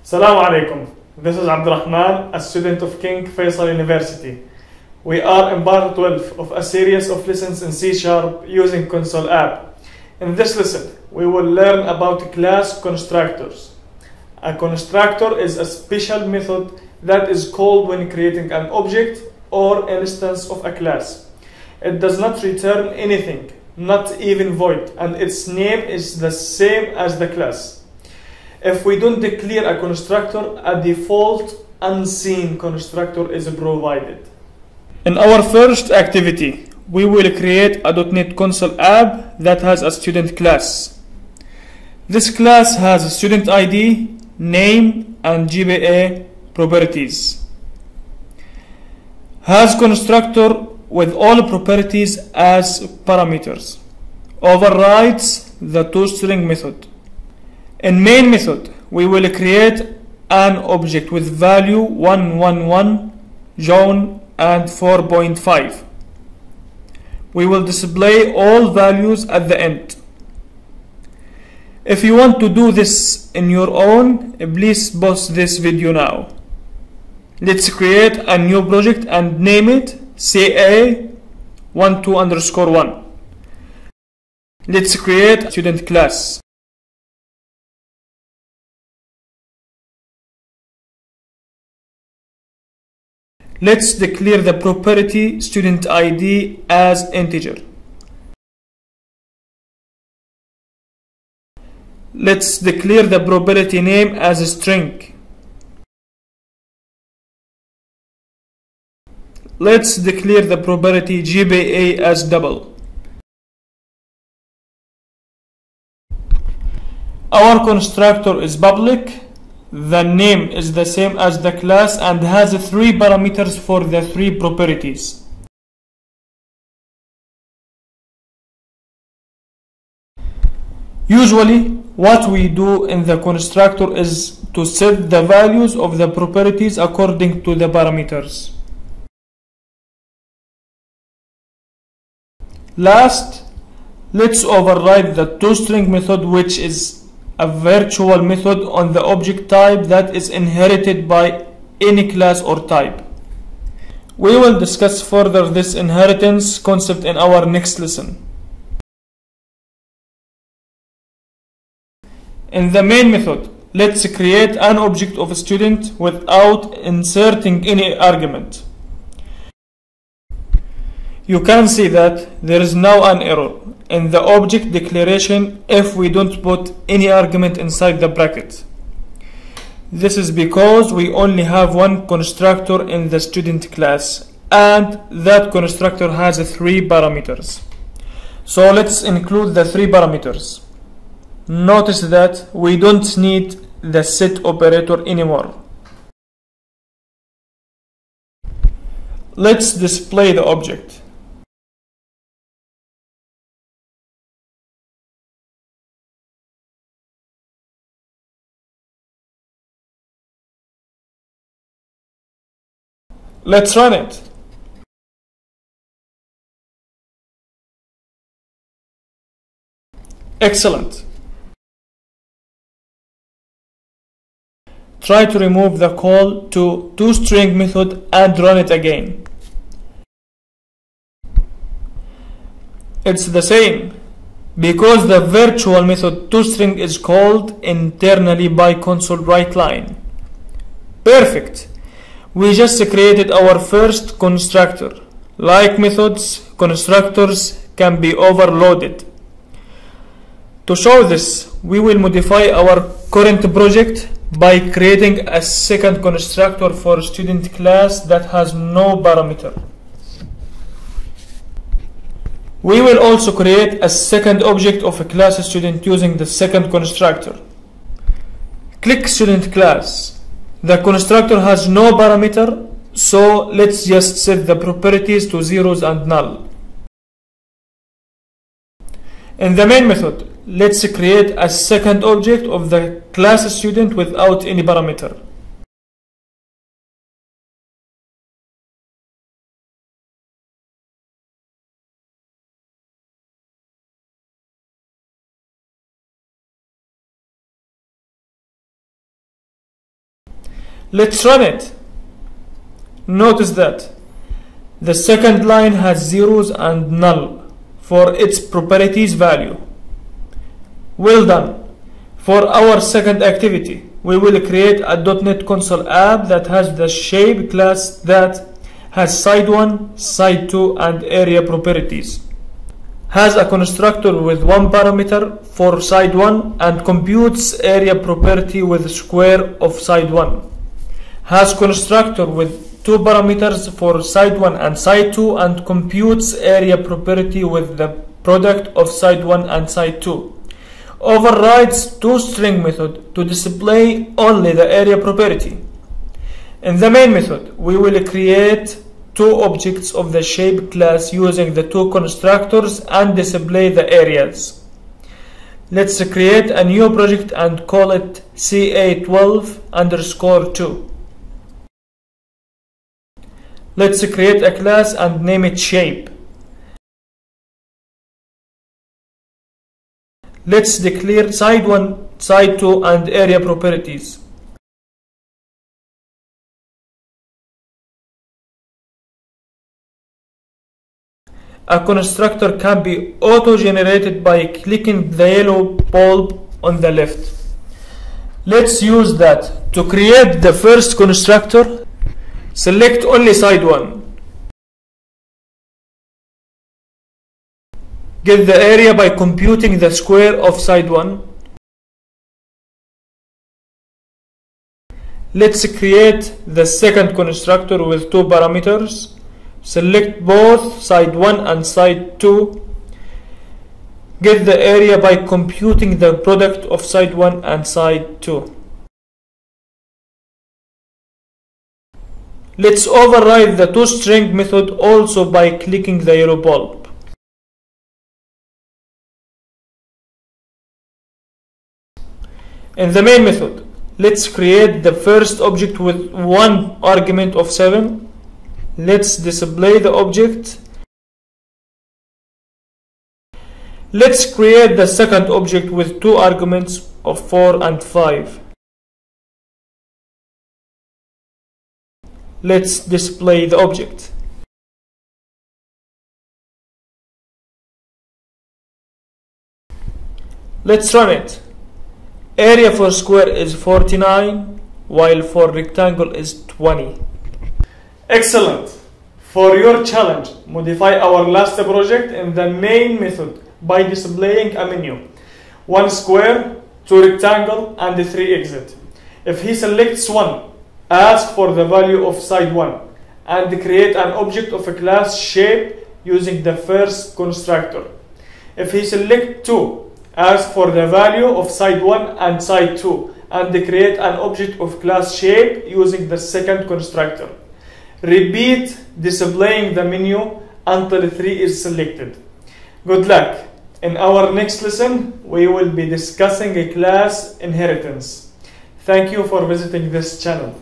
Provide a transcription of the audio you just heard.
Assalamu alaikum. This is Abdurrahman, a student of King Faisal University. We are in part 12 of a series of lessons in C# using Console app. In this lesson, we will learn about class constructors. A constructor is a special method that is called when creating an object or instance of a class. It does not return anything, not even void, and its name is the same as the class. If we don't declare a constructor, a default unseen constructor is provided. In our first activity, we will create a .NET Console app that has a student class. This class has a student ID, name, and GPA properties. Has constructor with all properties as parameters. Overrides the toString method. In main method, we will create an object with value 111, John, and 4.5. We will display all values at the end. If you want to do this in your own, please pause this video now. Let's create a new project and name it CA12_1. Let's create a student class. Let's declare the property student ID as integer. Let's declare the property name as a string. Let's declare the property GPA as double. Our constructor is public. The name is the same as the class and has 3 parameters for the 3 properties. Usually, what we do in the constructor is to set the values of the properties according to the parameters. Last, let's override the toString method, which is a virtual method on the object type that is inherited by any class or type. We will discuss further this inheritance concept in our next lesson. In the main method, let's create an object of a student without inserting any argument. You can see that there is now an error in the object declaration if we don't put any argument inside the bracket. This is because we only have one constructor in the student class and that constructor has 3 parameters. So let's include the 3 parameters. Notice that we don't need the set operator anymore. Let's display the object. Let's run it. Excellent. Try to remove the call to toString method and run it again. It's the same because the virtual method toString is called internally by console writeLine. Perfect. We just created our first constructor. Like methods, constructors can be overloaded. To show this, we will modify our current project by creating a second constructor for student class that has no parameter. We will also create a second object of a class student using the second constructor. Click student class. The constructor has no parameter, so let's just set the properties to zeros and null. In the main method, let's create a second object of the class student without any parameter. Let's run it. Notice that the second line has zeros and null for its properties value. Well done. For our second activity, we will create a .NET Console app that has the shape class that has side 1, side 2, and area properties. Has a constructor with one parameter for side 1 and computes area property with square of side 1. Has constructor with two parameters for side 1 and side 2 and computes area property with the product of side 1 and side 2. Overrides toString method to display only the area property. In the main method, we will create two objects of the shape class using the two constructors and display the areas. Let's create a new project and call it CA12_2. Let's create a class and name it shape. Let's declare side 1, side 2, and area properties. A constructor can be auto-generated by clicking the yellow bulb on the left. Let's use that. To create the first constructor, select only side 1. Get the area by computing the square of side 1. Let's create the second constructor with two parameters. Select both side 1 and side 2. Get the area by computing the product of side 1 and side 2. Let's override the toString method also by clicking the yellow bulb. In the main method, let's create the first object with one argument of 7. Let's display the object. Let's create the second object with two arguments of 4 and 5. Let's display the object. Let's run it. Area for square is 49, while for rectangle is 20. Excellent! For your challenge, modify our last project in the main method by displaying a menu. 1 square, 2 rectangle, and 3 exit. If he selects 1, ask for the value of side 1 and create an object of a class shape using the first constructor. If he selects 2, ask for the value of side 1 and side 2 and create an object of class shape using the second constructor. Repeat displaying the menu until 3 is selected. Good luck! In our next lesson, we will be discussing a class inheritance. Thank you for visiting this channel.